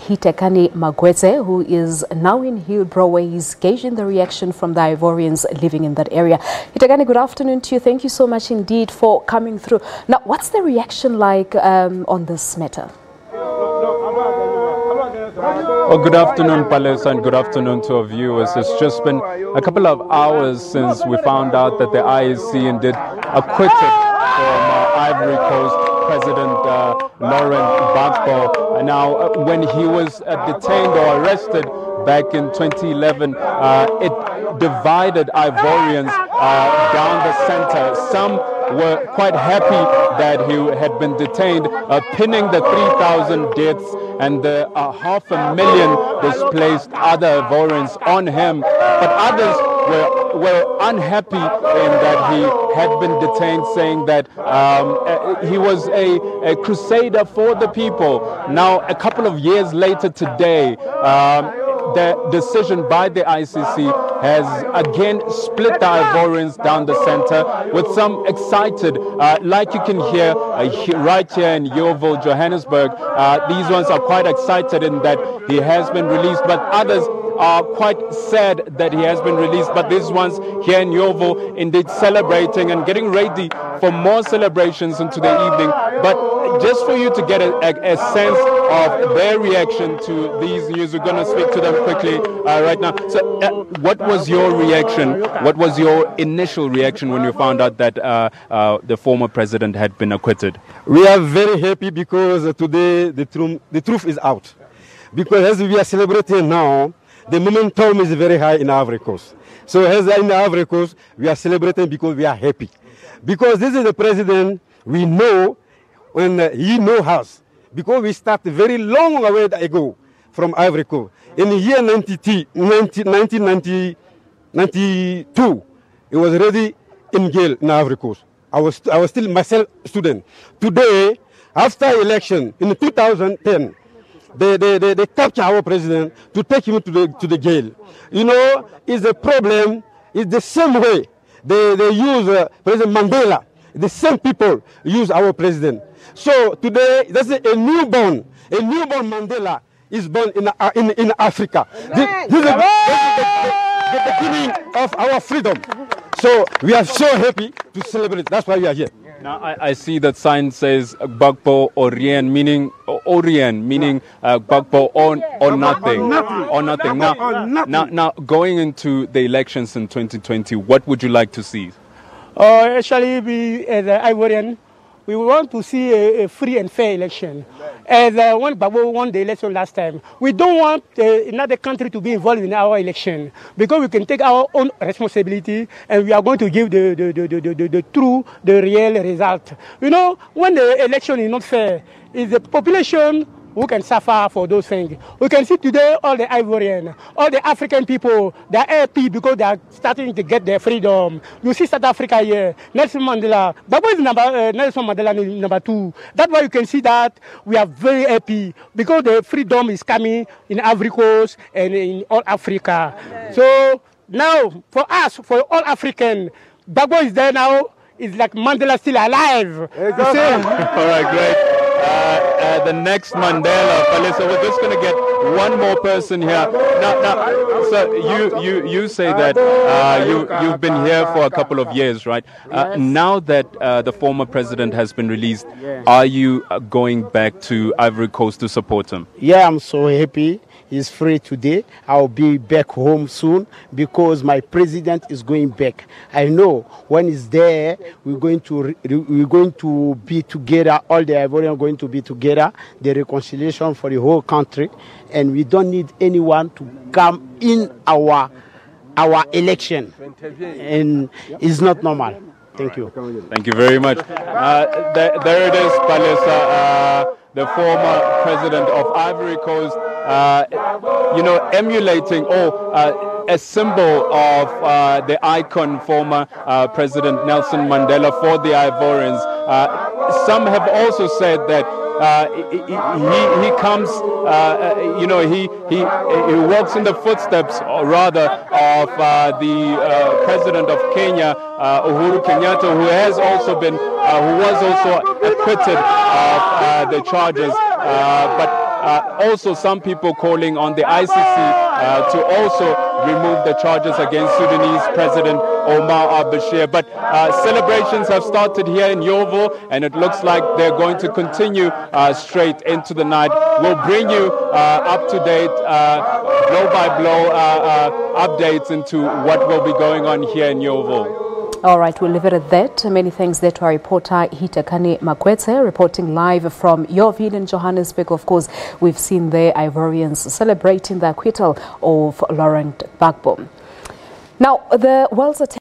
Hitekani Magwedze, who is now in Hillbrow, where he's gauging the reaction from the Ivorians living in that area. Hitekani, good afternoon to you. Thank you so much indeed for coming through. Now, what's the reaction like on this matter? Well, good afternoon, Palace, and good afternoon to our viewers. It's just been a couple of hours since we found out that the IEC indeed acquitted from Ivory Coast President Laurent Gbagbo. Now, when he was detained or arrested back in 2011, it divided Ivorians down the center. Some were quite happy that he had been detained, pinning the 3,000 deaths and the 500,000 displaced other Ivorians on him. But others were unhappy in that he had been detained, saying that he was a crusader for the people. Now, a couple of years later today, the decision by the ICC has again split the Ivorians down the center, with some excited, like you can hear right here in Yeovil, Johannesburg. These ones are quite excited in that he has been released, but others are quite sad that he has been released. But these ones here in Yeovil indeed celebrating and getting ready for more celebrations into the evening. But just for you to get a sense of their reaction to these news, we're going to speak to them quickly right now. So what was your reaction? What was your initial reaction when you found out that the former president had been acquitted? We are very happy because today the truth is out. Because as we are celebrating now, the momentum is very high in Ivory Coast. So as in Ivory Coast, we are celebrating because we are happy. Because this is the president we know when he knows us. Because we started very long way ago from Ivory Coast. In the year 1992, he was already in jail in Ivory Coast. I was still myself student. Today, after election in 2010, they capture our president to take him to the jail. You know, it's a problem. It's the same way they use President Mandela. The same people use our president. So today, that's a newborn Mandela is born in Africa. This is the beginning of our freedom. So we are so happy to celebrate. That's why we are here. Now I see that sign says Gbagbo Orien, meaning Gbagbo or nothing. Or nothing. Now going into the elections in 2020, what would you like to see? Actually, we as Ivorian, we want to see a free and fair election. As when Gbagbo won the election last time, we don't want another country to be involved in our election, because we can take our own responsibility and we are going to give the real result. You know, when the election is not fair, it's the population who can suffer for those things. We can see today all the Ivorian, all the African people, they are happy because they are starting to get their freedom. You see South Africa here, Nelson Mandela. Gbagbo is Nelson Mandela is number 2. That's why you can see that we are very happy because the freedom is coming in Ivory Coast and in all Africa. So now, for us, for all African, Gbagbo is there now. It's like Mandela still alive. Exactly. All right, great. The next Mandela, Palisa, we're just going to get one more person here. Now, so you say that you've been here for a couple of years, right? Yes. Now that the former president has been released, are you going back to Ivory Coast to support him? Yeah, I'm so happy. He's free today. I'll be back home soon because my president is going back. I know when he's there, we're going to be together. All the Ivorians are going to be together. The reconciliation for the whole country, and we don't need anyone to come in our election. And it's not normal. Thank you. Thank you very much. There it is, Palisa, the former president of Ivory Coast, emulating a symbol of the icon, former President Nelson Mandela, for the Ivorians. Some have also said that he comes, he walks in the footsteps, rather, of the president of Kenya, Uhuru Kenyatta, who was also acquitted of the charges. But also some people calling on the ICC to also remove the charges against Sudanese President Omar al-Bashir. But celebrations have started here in Yeovil, and it looks like they're going to continue straight into the night. We'll bring you up to date, blow by blow updates into what will be going on here in Yeovil. All right, we'll leave it at that. Many thanks there to our reporter Hitekani Magwedze, reporting live from Yeovil in Johannesburg. Of course, we've seen the Ivorians celebrating the acquittal of Laurent Gbagbo. Now, the world's attention